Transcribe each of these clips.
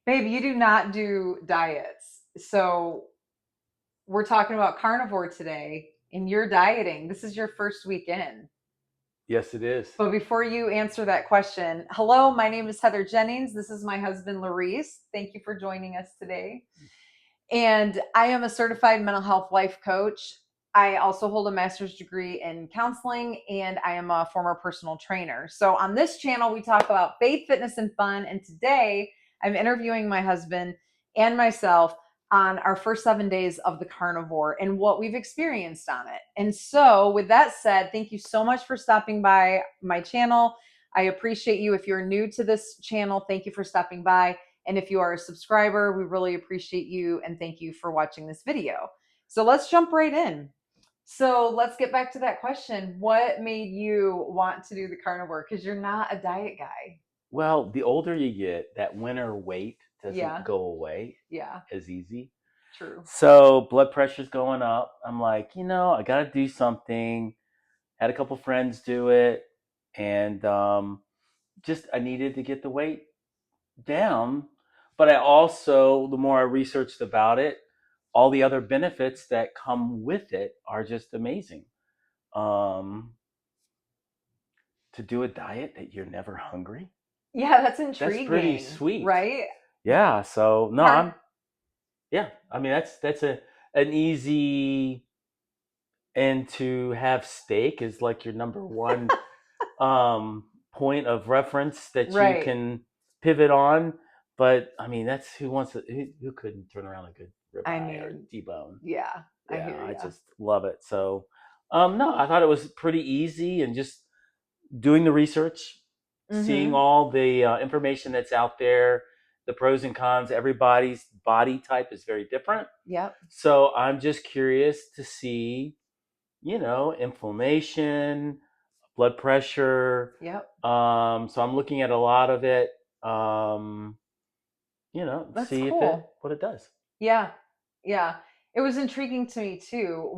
Babe, you do not do diets. So we're talking about carnivore today and you're dieting. This is your first week in. Yes, it is. But before you answer that question, hello, my name is Heather Jennings. This is my husband, Larice. Thank you for joining us today. And I am a certified mental health life coach. I also hold a master's degree in counseling and I am a former personal trainer. So on this channel, we talk about faith, fitness, and fun. And today I'm interviewing my husband and myself on our first 7 days of the carnivore and what we've experienced on it. And so, with that said, thank you so much for stopping by my channel. I appreciate you. If you're new to this channel, thank you for stopping by. And if you are a subscriber, we really appreciate you and thank you for watching this video. So let's jump right in. So let's get back to that question. What made you want to do the carnivore? Because you're not a diet guy. Well, the older you get, that winter weight doesn't Yeah, go away yeah, as easy. true. So blood pressure's going up. I'm like, I got to do something. Had a couple friends do it, and just I needed to get the weight down. But I also, the more I researched about it, all the other benefits that come with it are just amazing. Um, to do a diet that you're never hungry, Yeah, that's that's pretty intriguing, sweet. right? Yeah. So no, Carn yeah. I mean, that's an easy, and to have steak is like your number one point of reference that you right. can pivot on. But I mean, that's who couldn't turn around a good I ribeye or mean, T-bone. yeah, I Yeah, hear I you. just love it. So, no, I thought it was pretty easy, and just doing the research, seeing Mm-hmm. all the information that's out there, the pros and cons. Everybody's body type is very different. Yep. So I'm just curious to see, inflammation, blood pressure. Yep. So I'm looking at a lot of it, That's see if it cool. what it does. Yeah. Yeah. It was intriguing to me too.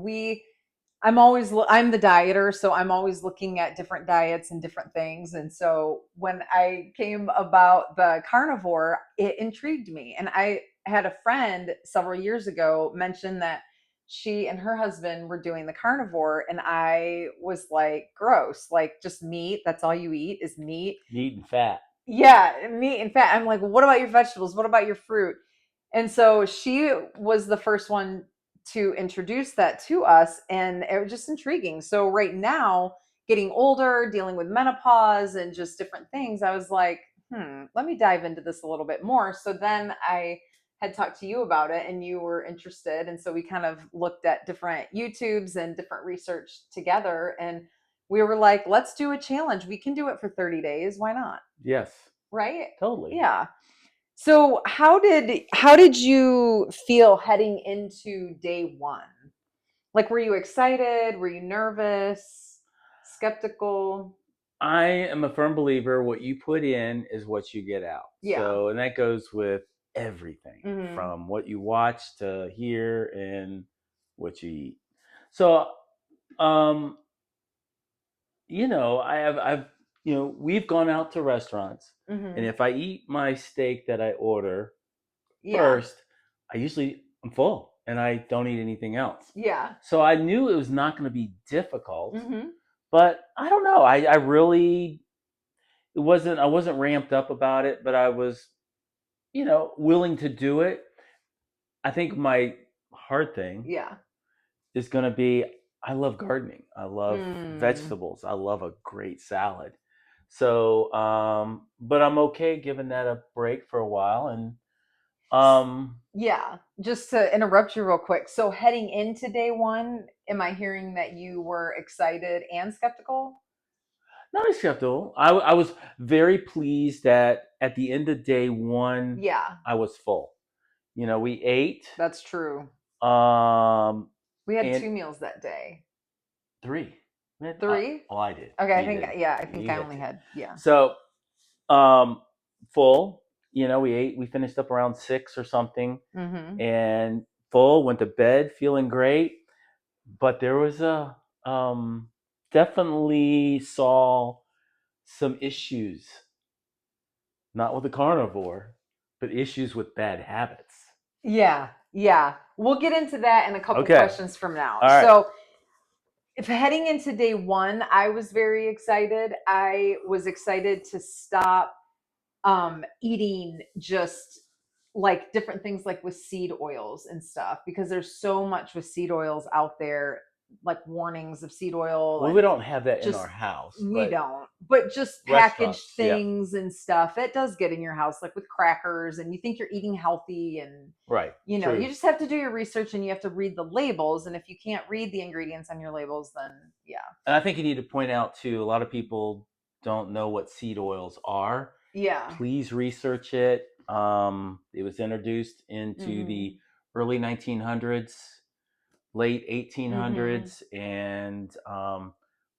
I'm the dieter, so I'm always looking at different diets and different things. And so when I came about the carnivore, it intrigued me. And I had a friend several years ago mention that she and her husband were doing the carnivore, and I was like, gross, like just meat. That's all you eat is meat. Meat and fat. Yeah, meat and fat. I'm like, well, what about your vegetables? What about your fruit? And so she was the first one to introduce that to us, and it was just intriguing. So right now, getting older, dealing with menopause and just different things, I was like, let me dive into this a little bit more. So then I had talked to you about it and you were interested. And so we kind of looked at different YouTubes and different research together. And we were like, let's do a challenge. We can do it for 30 days. Why not? Yes, Right? totally. Yeah. So how did you feel heading into day one? Like, were you excited? Were you nervous? Skeptical? I am a firm believer what you put in is what you get out. Yeah. So, and that goes with everything Hmm. from what you watch to hear and what you eat. So, um, we've gone out to restaurants, and Hmm. if I eat my steak that I order Yeah. first, I usually am full and I don't eat anything else. Yeah. So I knew it was not going to be difficult, Hmm. but I don't know. I really I wasn't ramped up about it, but I was, willing to do it. I think my hard thing Yeah. is going to be I love gardening. I love Mm. vegetables. I love a great salad. So, but I'm okay giving that a break for a while. And Yeah. Just to interrupt you real quick. So heading into day one, am I hearing that you were excited and skeptical? not acceptable. I was very pleased that at the end of day one, Yeah, I was full. We ate, that's true. um, We had and two meals that day. three. Three? Well, I did. Okay, I You think didn't. yeah, I think You I had only to. had yeah. So, um, full. We ate. We finished up around 6 or something, Mhm. and full. Went to bed feeling great, but there was a definitely saw some issues, not with the carnivore, but issues with bad habits. Yeah, yeah. We'll get into that in a couple Okay. questions from now. All right. So, if heading into day one, I was very excited. I was excited to stop eating just like different things like with seed oils and stuff because there's so much with seed oils out there, like warnings of seed oil Well, we and don't have that in our just house, we but don't, but just packaged restaurants, yeah. things and stuff it does get in your house, like with crackers, and you think you're eating healthy, and Right. you True. just have to do your research and you have to read the labels, and if you can't read the ingredients on your labels, then yeah. And I think you need to point out too, a lot of people don't know what seed oils are. Yeah. Please research it. It was introduced into Mm-hmm. the early 1900s, late Mm-hmm. 1800s, and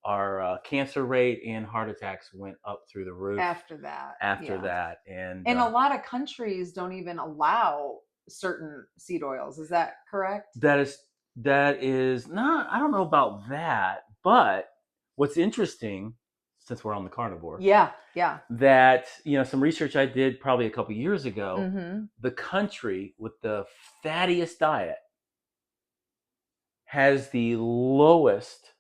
our cancer rate and heart attacks went up through the roof After that, after yeah. that. And And a lot of countries don't even allow certain seed oils. Is that correct? that is not. I don't know about that, but what's interesting, since we're on the carnivore, Yeah, yeah. that some research I did probably a couple years ago, Mm-hmm. the country with the fattiest diet has the lowest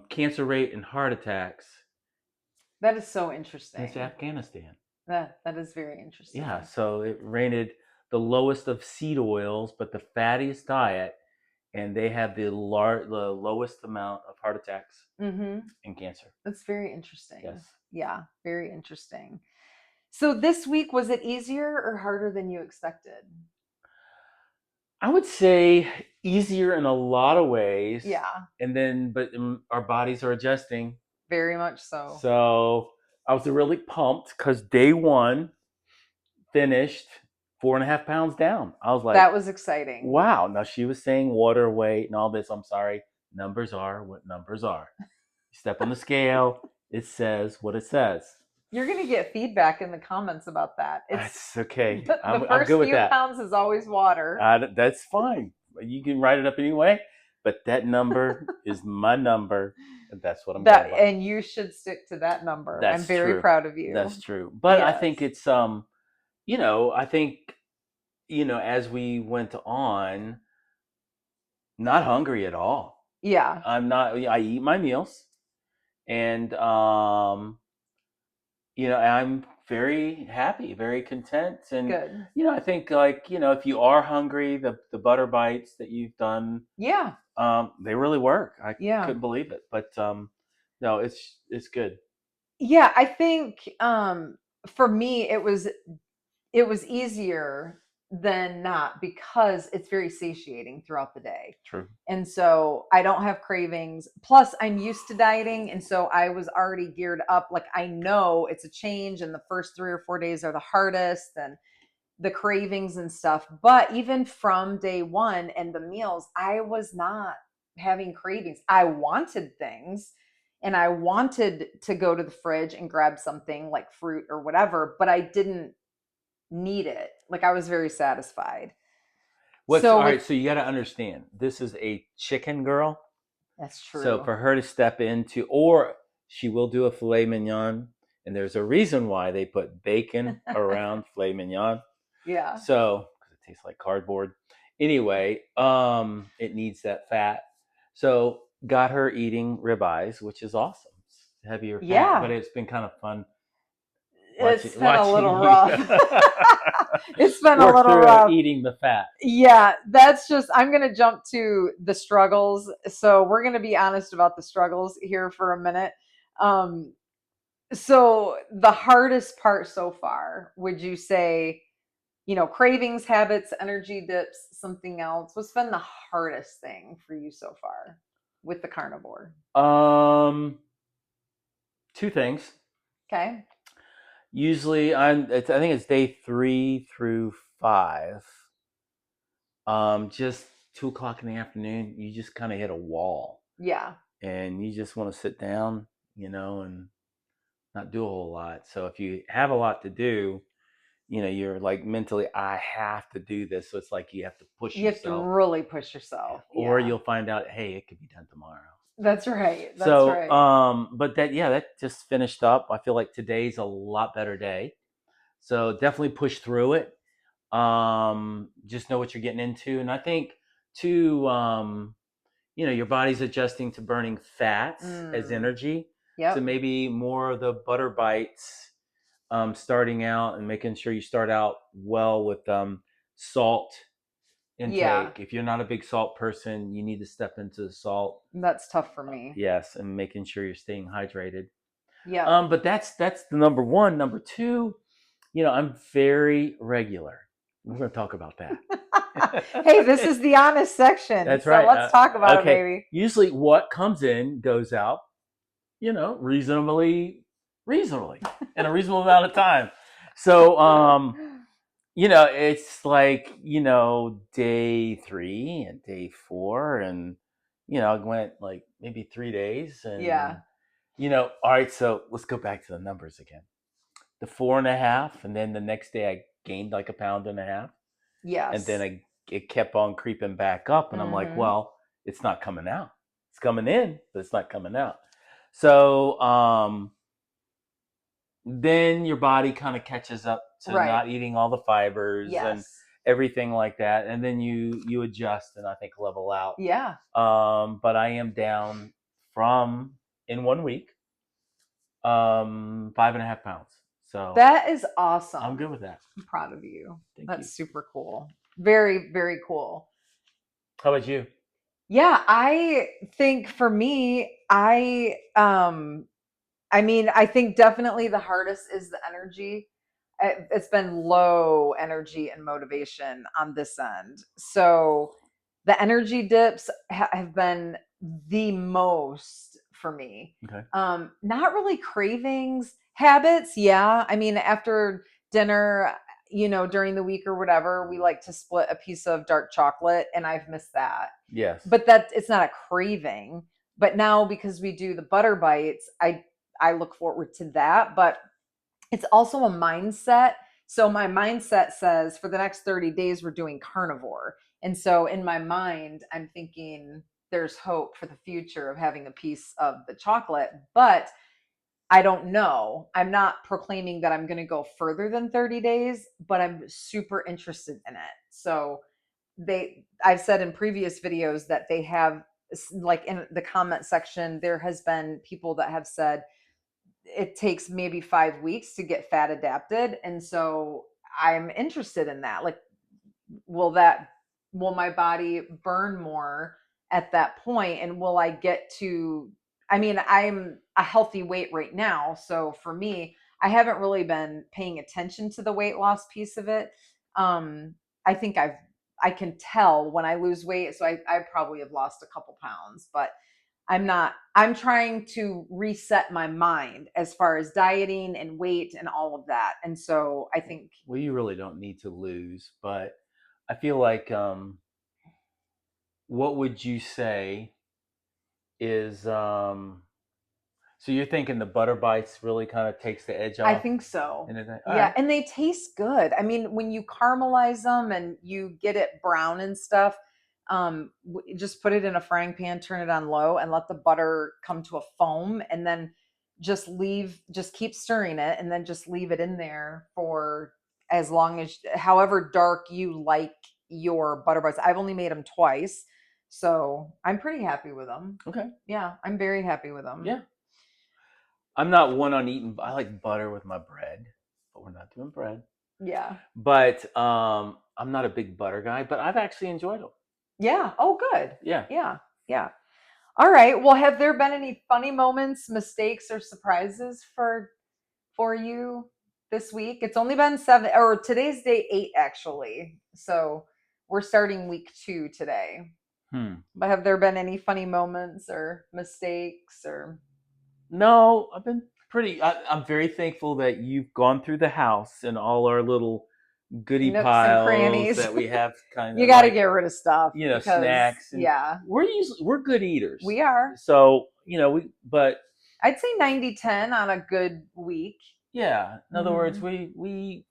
cancer rate and heart attacks, That is so and it's interesting. Afghanistan. That is very Yeah, interesting. so it rated the lowest of seed oils, but the fattiest diet, and they have the lowest amount of heart attacks Mm-hmm. and cancer. That's very interesting. Yes. Yeah, very interesting. So this week, was it easier or harder than you expected? I would say easier in a lot of ways, Yeah, and then but our bodies are adjusting. very much so. So I was really pumped because day one finished 4.5 pounds down. I was like, That was exciting. wow. Now she was saying water weight and all this. I'm sorry. Numbers are what numbers are. You step on the scale, it says what it says. You're going to get feedback in the comments about that. It's That's okay. the I'm first good with few that. pounds is always water. That's fine. You can write it up anyway, but that number is my number, and that's what I'm going That, by. and you should stick to that number. I'm That's very true. proud of That's you. true. But I Yes. think it's I think as we went on, not hungry at all. Yeah. I'm not. I eat my meals, and I'm very happy, very content, and Good. I think, like, if you are hungry, the butter bites that you've done, Yeah. they really work. I Yeah. couldn't believe it, but no, it's good. Yeah, I think for me it was easier than not because it's very satiating throughout the day. True. And so I don't have cravings. Plus, I'm used to dieting. And so I was already geared up. Like, I know it's a change, and the first 3 or 4 days are the hardest, and the cravings and stuff. But even from day one and the meals, I was not having cravings. I wanted things and I wanted to go to the fridge and grab something like fruit or whatever, but I didn't need it. Like, I was very satisfied. What's So all with right? So you got to understand, this is a chicken girl. That's So true. for her to step into, or she will do a filet mignon, and there's a reason why they put bacon around filet mignon. Yeah. So, because it tastes like cardboard. Anyway, it needs that fat. So got her eating ribeyes, which is awesome. It's heavier fat, but Yeah. it's been kind of fun It's been a watching little you rough. It's been a work little through rough. eating the fat. Yeah, I'm going to jump to the struggles. So we're going to be honest about the struggles here for a minute. Um, so the hardest part so far, would you say, cravings, habits, energy dips, something else? What's been the hardest thing for you so far with the carnivore? Um, Two things. Okay. Usually, I think it's day 3 through 5. Just 2 o'clock in the afternoon, you just kind of hit a wall, Yeah. and you just want to sit down, and not do a whole lot. So if you have a lot to do, you're like mentally, I have to do this. So it's like you have to push You have to yourself. really push Yeah. yourself. Or Yeah. you'll find out, hey, it could be done tomorrow. That's right. That's So, right. but that, yeah, that just finished up. I feel like today's a lot better day. So definitely push through it. Just know what you're getting into. And I think too, your body's adjusting to burning fats as Mm. energy. So Yep. maybe more of the butter bites, starting out, and making sure you start out well with salt Yeah. intake. If you're not a big salt person, you need to step into the salt. That's tough for me. Yes, and making sure you're staying hydrated. Yep. But that's the number one. Number two, I'm very regular. We're going to talk about Hey, this that. is the honest section. That's So right. let's talk about it, Okay. baby. Usually, what comes in goes out. Reasonably, in a reasonable amount of time. So, it's like day 3 and day 4, and I went like maybe 3 days, Yeah. and all right. So let's go back to the numbers again. The 4.5, and then the next day I gained like a pound and a half, and then Yes. it kept on creeping back up, and I'm like, Mm-hmm. well, it's not coming out. It's coming in, but it's not coming out. So then your body kind of catches up to Right. not eating all the fibers and Yes. everything like that, and then you adjust and I think level out. Yeah. But I am down from in 1 week 5.5 pounds. So That is I'm awesome. good with that. I'm proud of you. Thank you. That's super cool. Very, very cool. How about you? Yeah, I think for me, I mean, I think definitely the hardest is the energy. It's been low energy and motivation on this end. So the energy dips have been the most for me. Okay. Not really cravings, habits. Yeah. I mean, after dinner, during the week or whatever, we like to split a piece of dark chocolate, and I've missed that. Yes. But that it's not a craving. But now because we do the butter bites, I look forward to that, but it's also a mindset. So my mindset says for the next 30 days we're doing carnivore. And so in my mind, I'm thinking there's hope for the future of having a piece of the chocolate, but I don't know. I'm not proclaiming that I'm going to go further than 30 days, but I'm super interested in it. So I've said in previous videos that they have, like in the comment section, there has been people that have said it takes maybe 5 weeks to get fat adapted. And so I'm interested in that. Like, will that, will my body burn more at that point? And will I get to, I mean, I'm a healthy weight right now. So for me, I haven't really been paying attention to the weight loss piece of it. I think I can tell when I lose weight. So I probably have lost a couple pounds, but I'm not, I'm trying to reset my mind as far as dieting and weight and all of that. And so I think, Well, you really don't need to lose, but I feel like what would you say is so you're thinking the butter bites really kind of takes the edge I off think so. and everything? All Yeah. right. And they taste good. I mean, when you caramelize them and you get it brown and stuff, just put it in a frying pan, turn it on low, and let the butter come to a foam. And then just keep stirring it, and then just leave it in there for as long as, however dark you like your butter bites. I've only made them twice. So I'm pretty happy with them. Okay. Yeah. I'm very happy with them. Yeah. I'm not one on eating. I like butter with my bread, but we're not doing bread. Yeah. But I'm not a big butter guy, but I've actually enjoyed them. Yeah. Oh, good. Yeah. Yeah. Yeah. All right. Well, have there been any funny moments, mistakes, or surprises for you this week? It's only been 7, or today's day 8 actually. So we're starting week 2 today. Hmm. But have there been any funny moments or mistakes or No, I've been pretty. I'm very thankful that you've gone through the house and all our little goodie nooks and piles crannies? that we have, kind You of got to like get rid of stuff because snacks, and yeah, we're good eaters. we are. So but I'd say 90-10 on a good week. yeah. In other words, Mhm. we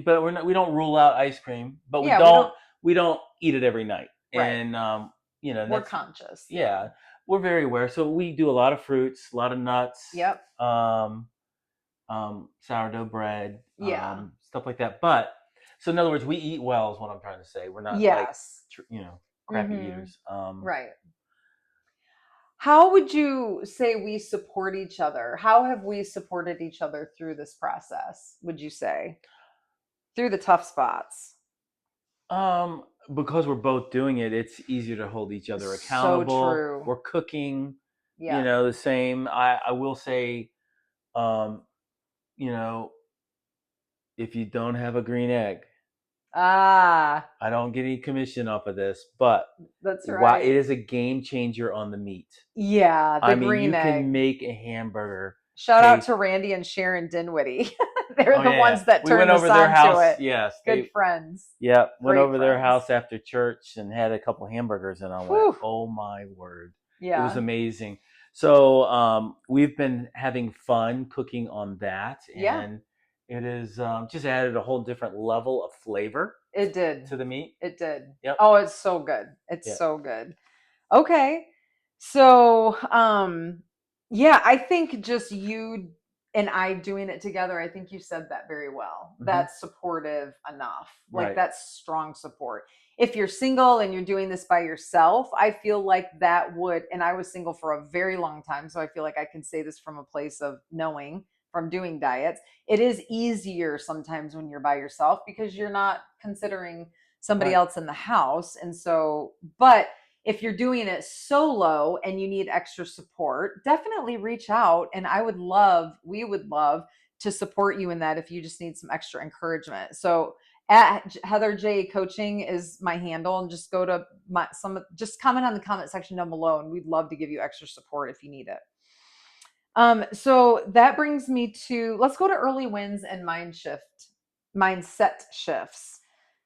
but we don't rule out ice cream, but Yeah, we don't, we don't eat it every night, right. and We're that's conscious. Yeah. yeah, we're very aware. So we do a lot of fruits, a lot of nuts. Yep. Um, sourdough bread, Yeah. stuff like that. But so in other words, we eat well is what I'm trying to say. We're not like Yes. crappy Mm-hmm. eaters. Right. How would you say we support each other? How have we supported each other through this process, would you say? Through the tough spots. Because we're both doing it, it's easier to hold each other So accountable. true. We're cooking, Yeah. the same. I will say, um, you know, if you don't have a green egg, Ah, I don't get any commission off of this, but that's why right. it is a game changer on the meat. Yeah, the I mean, green you can egg. make a hamburger Shout out to taste. Randy and Sharon Dinwiddie. They're Oh the yeah, yeah. ones that We went turned us over their on to house. it. Yes, Good they. friends. Yeah, went Great over their friends. house after church and had a couple hamburgers, and I went, Whew. "Oh my word, it was Yeah. amazing." So we've been having fun cooking on that, Yeah, and it has just added a whole different level of flavor it did. to the meat. It did. Yep. Oh, it's so good. It's Yeah. so good. Okay. So, yeah, I think just you and I doing it together, I think you said that very well. Hmm. That's supportive enough. Like Right. that's strong support. If you're single and you're doing this by yourself, I feel like that would, and I was single for a very long time, so I feel like I can say this from a place of knowing from doing diets. It is easier sometimes when you're by yourself because you're not considering somebody Right. else in the house. And so, but if you're doing it solo and you need extra support, definitely reach out. And we would love to support you in that if you just need some extra encouragement. So at Heather J Coaching is my handle, and just go to just comment on the comment section down below, and we'd love to give you extra support if you need it. So that brings me to, let's go to early wins and mindset shifts.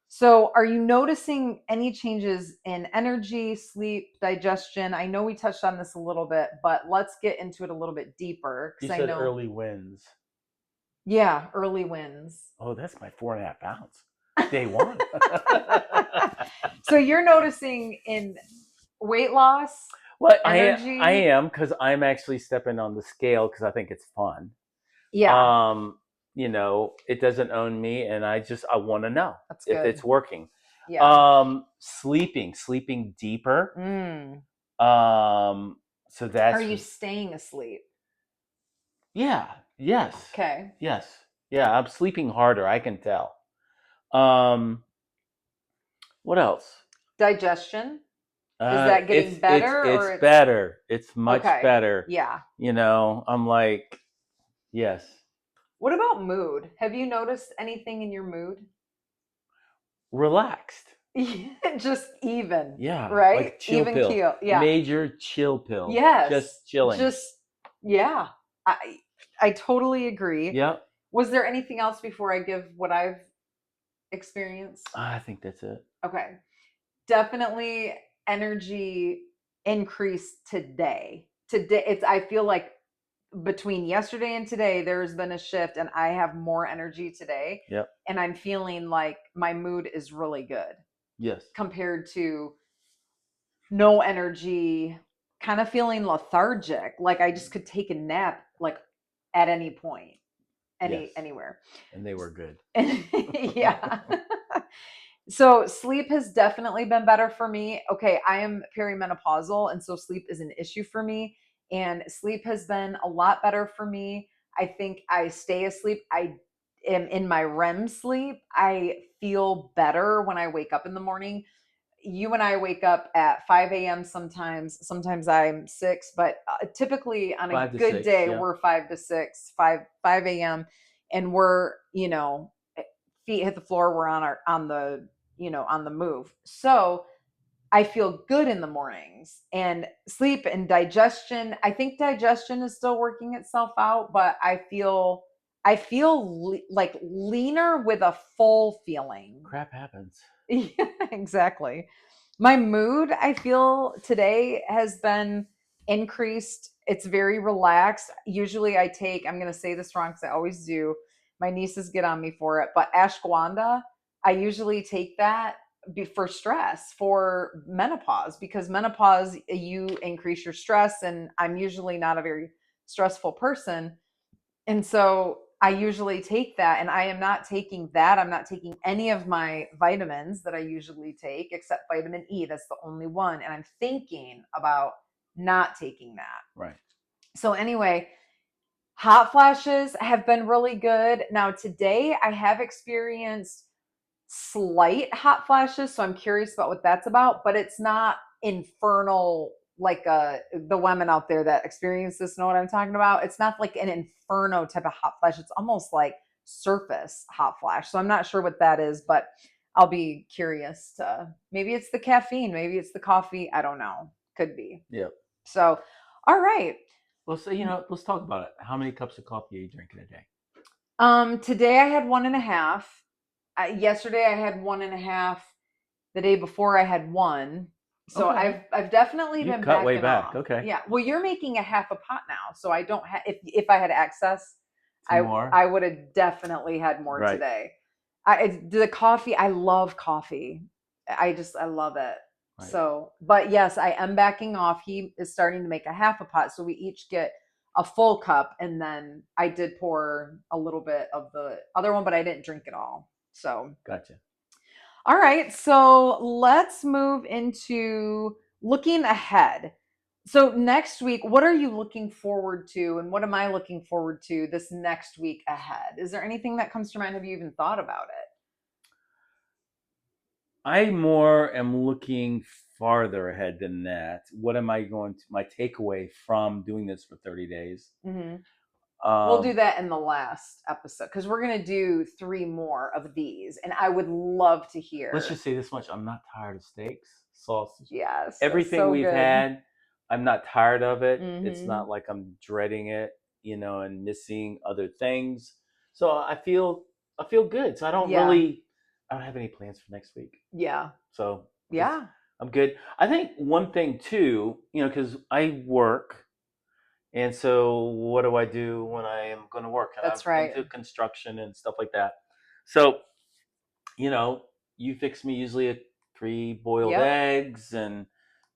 So, are you noticing any changes in energy, sleep, digestion? I know we touched on this a little bit, but let's get into it a little bit deeper You because I said know, early wins. yeah, early wins. Oh, that's my 4.5 pounds. Day one. So, you're noticing in weight loss, Well, I energy? am because I'm actually stepping on the scale because I think it's fun. Yeah, Um, it doesn't own me, and I want to know that's if good. it's working. Yeah. Sleeping deeper. Mm. Um, so Are that's you staying asleep? yeah, yes, Okay. yes, yeah. I'm sleeping harder. I can tell. Um, what else? Digestion? Is that getting better It's or it's better. It's much okay? better. Yeah. I'm like, yes, What about mood? Have you noticed anything in your mood? relaxed. Just even, Yeah, right? like chill Even pill, keel. Yeah. major chill pill, Yes. just chilling. Just yeah. I I totally agree. Yep, Was there anything else before I give what I've experienced? I think that's it. Okay. Definitely energy increase today. Today it's I feel like between yesterday and today there's been a shift and I have more energy today Yep, and I'm feeling like my mood is really good yes, compared to no energy, kind of feeling lethargic, like I just could take a nap like at any point, yes, anywhere. and they were good. Yeah. So sleep has definitely been better for me. Okay, I am perimenopausal, and so sleep is an issue for me. And sleep has been a lot better for me. I think I stay asleep. I am in my REM sleep. I feel better when I wake up in the morning. You and I wake up at 5 a.m. sometimes. Sometimes I'm 6, but typically on a Five to good six. day, Yep, we're 5 to 6, 5 a.m. And we're, feet hit the floor, we're on the move. So I feel good in the mornings. And sleep and digestion, I think digestion is still working itself out, but I feel like leaner with a full feeling. crap happens. Yeah, exactly. My mood, I feel today has been increased. It's very relaxed. Usually I'm going to say this wrong because I always do. My nieces get on me for it, but ashwagandha, I usually take that for stress, for menopause, because menopause, you increase your stress, and I'm usually not a very stressful person. And so I usually take that, and I am not taking that. I'm not taking any of my vitamins that I usually take except vitamin E. That's the only one. And I'm thinking about not taking that. Right. So, anyway, hot flashes have been really good. Now, today I have experienced slight hot flashes, so I'm curious about what that's about, but it's not infernal like the women out there that experience this know what I'm talking about. It's not like an inferno type of hot flash. It's almost like surface hot flash. So I'm not sure what that is, but I'll be curious to maybe it's the caffeine, maybe it's the coffee. I don't know. Could be. Yep. So, all right. Let's say, let's talk about it. How many cups of coffee are you drinking a day? Today I had 1.5. Yesterday I had 1.5. The day before I had one. So Okay. I've definitely You've been cut way backing back. off. Okay. Yeah. Well, you're making a half a pot now, so I don't have. If I had access, Two more. I would have definitely had more Right. today. The coffee. I love coffee. I love it. Right. So, but yes, I am backing off. He is starting to make a half a pot, so we each get a full cup, and then I did pour a little bit of the other one, but I didn't drink it all. So Gotcha. all right, so let's move into looking ahead. So, next week, what are you looking forward to, and what am I looking forward to this next week ahead? Is there anything that comes to mind? Have you even thought about it? I more am looking farther ahead than that. What am I going to, my takeaway from doing this for 30 days? Hmm. We'll do Um, that in the last episode because we're going to do 3 more of these, and I would love to let's hear. just say this much. I'm not tired of steaks, sausage, Yes, that's everything so we've good. had. I'm not tired of it. It's Hmm. not like I'm dreading it, and missing other things. So I feel good. So Yeah, I don't have any plans for next week. yeah, So just yeah, I'm good. I think one thing too, because I work, and so what do I do when I am going to work? And I'm that's right. into construction and stuff like that. So you know, you fix me usually 3 boiled Yep. eggs, and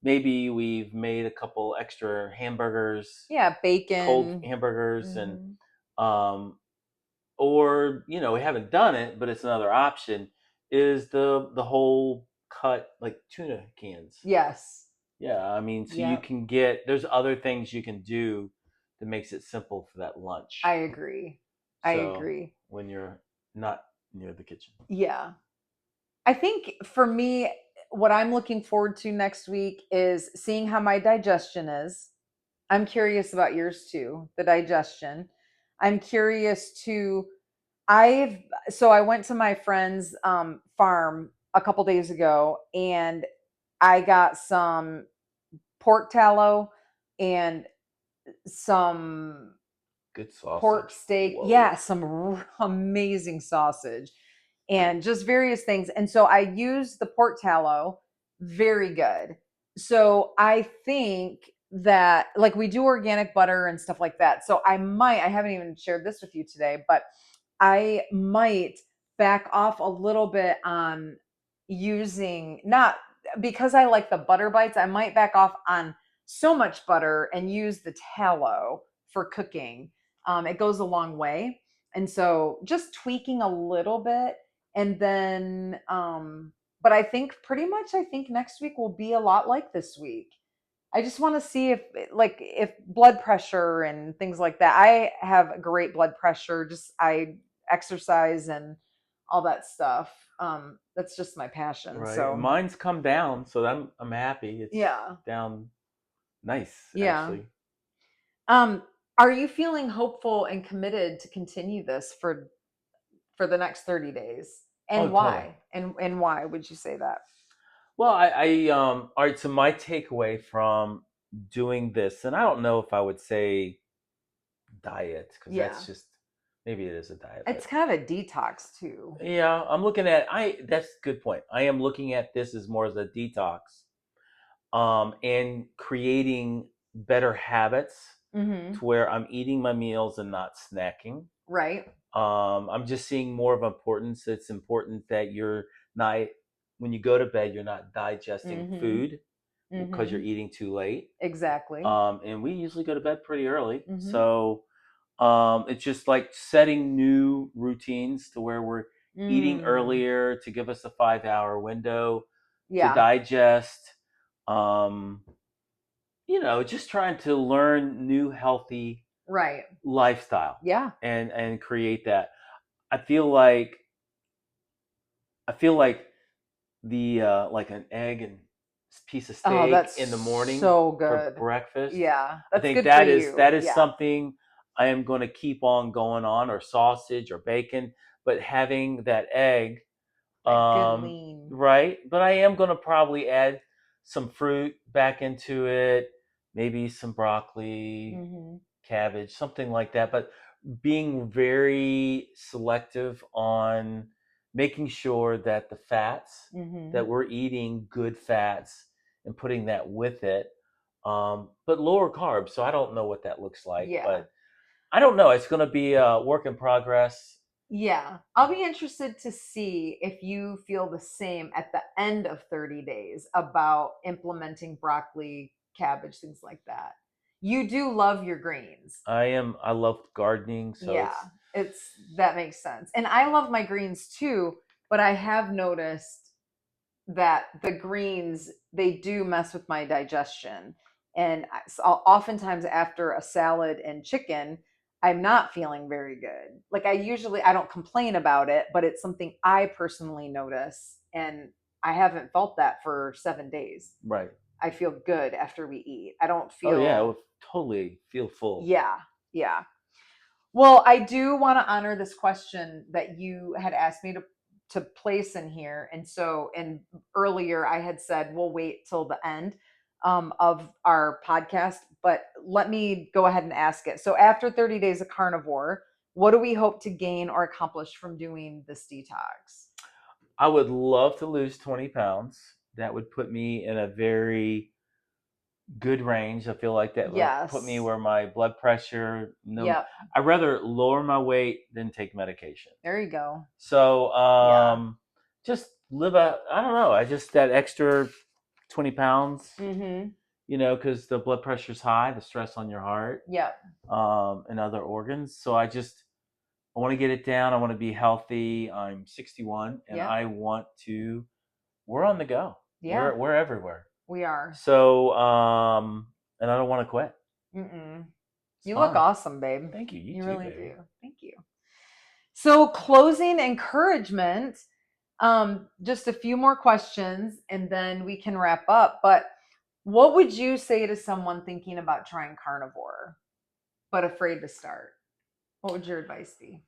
maybe we've made a couple extra hamburgers, Yeah, cold bacon. hamburgers, and Hmm. um, or we haven't done it, but it's another option. Is the whole cut like tuna cans? Yes. Yeah, I mean, so you Yep. can there's other things you can do that makes it simple for that I lunch. agree. I So agree. when you're not near the kitchen. Yeah. I think for me, what I'm looking forward to next week is seeing how my digestion is. I'm curious about yours too, the digestion. I'm curious to I've so I went to my friend's farm a couple days ago and I got some pork tallow and some Good pork sausage. steak. Whoa. Yeah, some amazing sausage and just various things. And so I use the pork tallow, very good. So I think that like we do organic butter and stuff like that. So I haven't even shared this with you today, but I might back off a little bit on using not because I like the butter bites, I might back off on so much butter and use the tallow for cooking. It goes a long way. And so just tweaking a little bit and then but I think next week will be a lot like this week. I just want to see if blood pressure and things like that. I have great blood pressure. Just I exercise and all that stuff. That's just my passion. Right. And So mine's come down, so I'm happy. It's yeah, down nice, yeah. actually. Um, are you feeling hopeful and committed to continue this for the next 30 days? Oh, And totally. why? And why would you say that? Well, all right, so my takeaway from doing this, and I don't know if I would say diet, because that's Yeah. just maybe it is a diet, It's but kind of a detox too. yeah, I'm looking at that's a good point. I am looking at this as more as a detox, and creating better habits Mm-hmm. to where I'm eating my meals and not snacking. Right. I'm just seeing more of importance. It's important that you're not, when you go to bed, you're not digesting Mm-hmm. food because Mm-hmm. you're eating too late. Exactly. And we usually go to bed pretty early. Mm-hmm. So It's just like setting new routines to where we're eating Mm, earlier to give us a 5 hour window to yeah. digest. Um, just trying to learn new healthy Right. lifestyle Yeah. and create that. I feel like I feel like the like an egg and piece of Oh, steak that's in the morning so for good. breakfast. Yeah. I That's think good for that is you. that is Yeah. something I am going to keep on going on, or sausage or bacon, but having that egg, That good lean. right? But I am going to probably add some fruit back into it, maybe some broccoli, Mhm. cabbage, something like that. But being very selective on making sure that the fats Mhm. that we're eating, good fats, and putting that with it, but lower carbs. So I don't know what that looks like, Yeah. but I don't know. It's going to be a work in progress. Yeah. I'll be interested to see if you feel the same at the end of 30 days about implementing broccoli, cabbage, things like that. You do love your greens. I love gardening, so Yeah, it's it's that makes sense. And I love my greens too, but I have noticed that the greens they do mess with my digestion. And so oftentimes after a salad and chicken, I'm not feeling very good. Like I don't complain about it, but it's something I personally notice, and I haven't felt that for 7 days. right. I feel good after we eat. I don't Oh yeah, I feel would totally feel full. yeah, yeah. Well, I do want to honor this question that you had asked me to place in here. And so, and earlier I had said we'll wait till the end of our podcast, but let me go ahead and ask it. So, after 30 days of carnivore, what do we hope to gain or accomplish from doing this detox? I would love to lose 20 pounds. That would put me in a very good range. I feel like that would put me Yes. where my blood pressure, no, Yep. I'd rather lower my weight than take medication. There you go. So, Yeah. just live a, I don't know, I just, that extra 20 pounds, Mm-hmm. because the blood pressure's high, the stress on your heart, Yep. and other organs. So I want to get it down. I want to be healthy. I'm 61 and Yep. I want to, we're on the go. Yeah. We're everywhere. We are. So, and I don't want to quit. Mm-mm. It's You look fun. awesome, babe. Thank you. You You too, really do. baby. Thank you. So, closing encouragement, just a few more questions and then we can wrap up. But what would you say to someone thinking about trying carnivore but afraid to start? What would your advice be?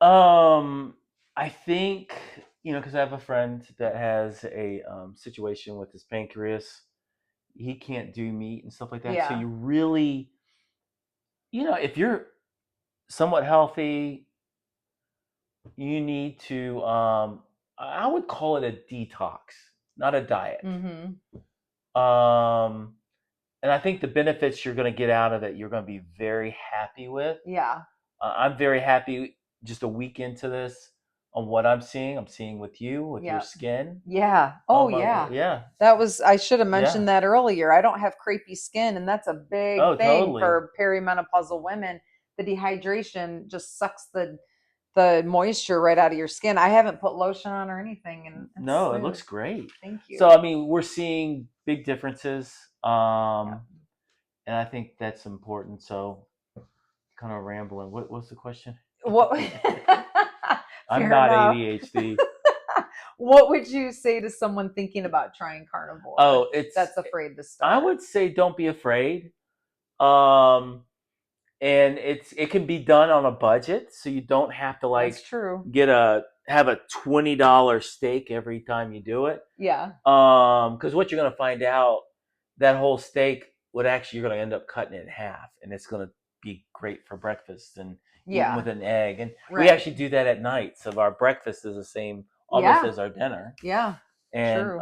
Um, I think, because I have a friend that has a situation with his pancreas. He can't do meat and stuff like that. So Yeah. you really, if you're somewhat healthy, you need to, I would call it a detox, not a diet. Mm-hmm. Um, and I think the benefits you're going to get out of it, you're going to be very happy with. Yeah. I'm very happy just a week into this on what I'm seeing. I'm seeing with you, with your Yeah. skin. Yeah. Oh Oh, my, yeah. yeah, That was, I should have yeah. mentioned that earlier. I don't have crepey skin, and that's a big Oh, thing totally. for perimenopausal women. The dehydration just sucks the moisture right out of your skin. I haven't put lotion on or anything, and it's No, it smooth. looks great. Thank you. So, I mean, we're seeing big differences, Yeah. and I think that's important. So, kind of rambling. What's the question? What? I'm Fair not enough. ADHD. What would you say to someone thinking about trying carnivore Oh, it's. that's afraid to I start? would say don't be afraid. Um, and it can be done on a budget, so you don't have to That's like true. have a $20 steak every time you do it. Yeah. Because what you're gonna find out, that whole steak would actually, you're gonna end up cutting it in half, and it's gonna be great for breakfast and eating Yeah. with an egg. And we Right. actually do that at night, so our breakfast is the same almost Yeah. as our dinner. Yeah. And True.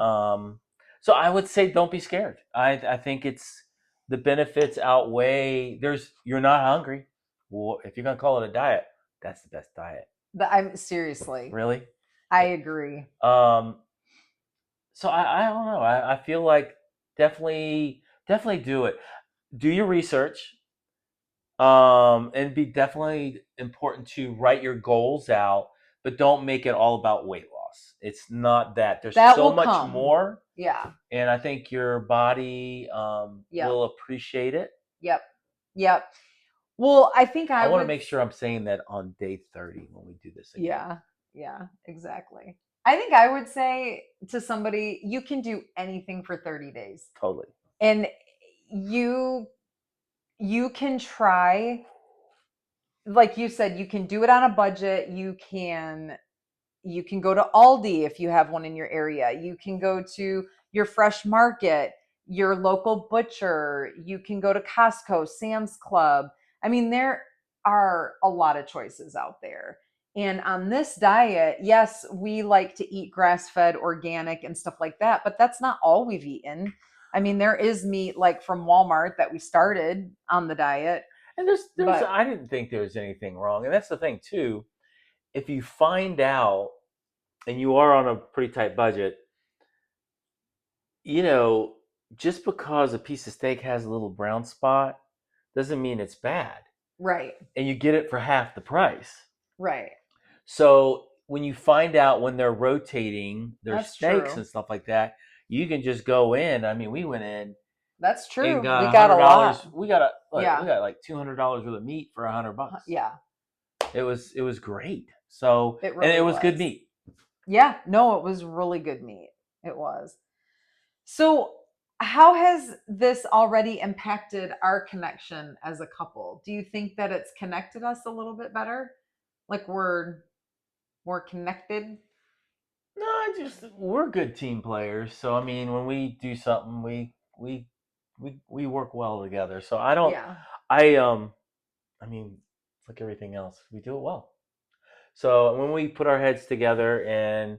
so I would say don't be scared. I think it's the benefits outweigh. You're not hungry. Well, if you're gonna call it a diet, that's the best diet. But I'm seriously, Really. I agree. Um, so I don't know. I feel like definitely do it. Do your research. And be definitely important to write your goals out, but don't make it all about weight loss. It's not that. There's That so will much come. more, Yeah. and I think your body Yep. will appreciate it. Yep. Yep. Well, I think I I want to would. make sure I'm saying that on day 30 when we do this again. Yeah. Yeah. Exactly. I think I would say to somebody, you can do anything for 30 days. Totally. And you you can try, like you said, you can do it on a budget. You can go to Aldi if you have one in your area. You can go to your fresh market, your local butcher. You can go to Costco, Sam's Club. I mean, there are a lot of choices out there. And on this diet, yes, we like to eat grass fed, organic, and stuff like that, but that's not all we've eaten. I mean, there is meat like from Walmart that we started on the diet, And there's but I didn't think there was anything wrong. And that's the thing too. If you find out and you are on a pretty tight budget, you know, just because a piece of steak has a little brown spot doesn't mean it's bad. right, And you get it for half the price. right. So when you find out when they're rotating their That's steaks true. and stuff like that, you can just go in. I mean, we went in That's and true. got We a got hundred a dollars. lot. We got a look. We Yeah. got like $200 worth of meat for $100. Yeah. It was great. So It and really it was good was. meat. Yeah, no, it was really good meat. It was. So, how has this already impacted our connection as a couple? Do you think that it's connected us a little bit better? Like we're more connected? No, I just we're good team players. So I mean, when we do something, we work well together. So I don't. Yeah. I I mean, it's like everything else. We do it well. So when we put our heads together and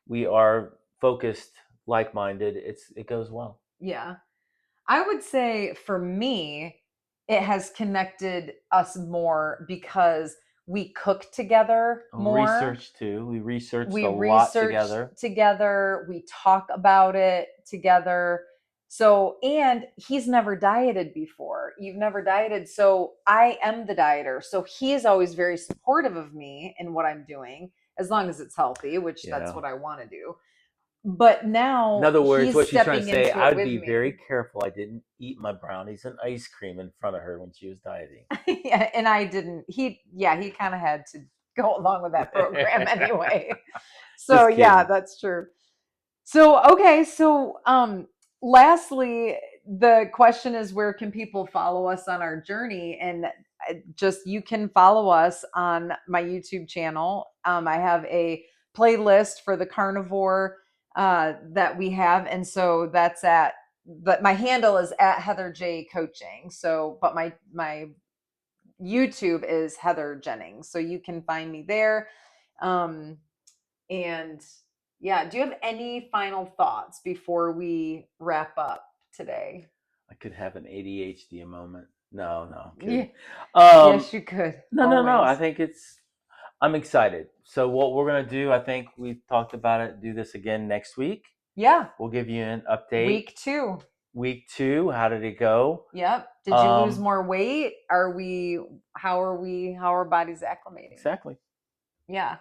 we are focused, like-minded, it goes well. Yeah. I would say for me, it has connected us more because we cook together more. Research too. We researched We a lot research together. together, we talk about it together. So, and he's never dieted before. You've never dieted. So, I am the dieter. So, he is always very supportive of me in what I'm doing, as long as it's healthy, which that's Yeah. what I want to do. But In now other words, he's what she's trying to stepping say, into I it would with be very me. careful I didn't eat my brownies and ice cream in front of her when she was dieting. Yeah, and I didn't. He kind of had to go along with that program anyway. So, Just yeah, kidding. that's true. So, okay, so lastly, the question is where can people follow us on our journey? And just you can follow us on my YouTube channel. I have a playlist for the carnivore that we have, and so that's at. But my handle is at Heather J Coaching. So, but my YouTube is Heather Jennings, so you can find me there. Um, and yeah, do you have any final thoughts before we wrap up today? I could have an ADHD moment. No, no, I'm Yeah, kidding. yes, you could No. I always. think I'm excited. So what we're gonna do, I think we talked about it. Do this again next week. Yeah, We'll give you an update. week 2. Week 2, how did it go? Yep. Did you lose Um, more weight? Are we? How are we? How are bodies acclimating? exactly. Yeah.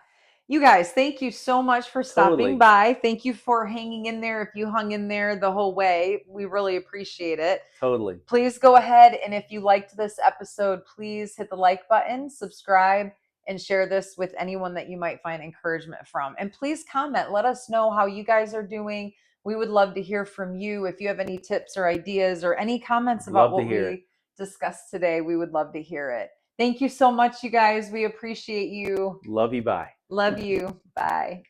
You guys, thank you so much for stopping Totally, by. Thank you for hanging in there. If you hung in there the whole way, we really appreciate it. totally. Please go ahead and if you liked this episode, please hit the like button, subscribe, and share this with anyone that you might find encouragement from. And please comment. Let us know how you guys are doing. We would love to hear from you. If you have any tips or ideas or any comments about Love to what hear it. we discussed today, we would love to hear it. Thank you so much, you guys. We appreciate you. Love you. Bye. Love you. Bye.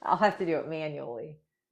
I'll have to do it manually.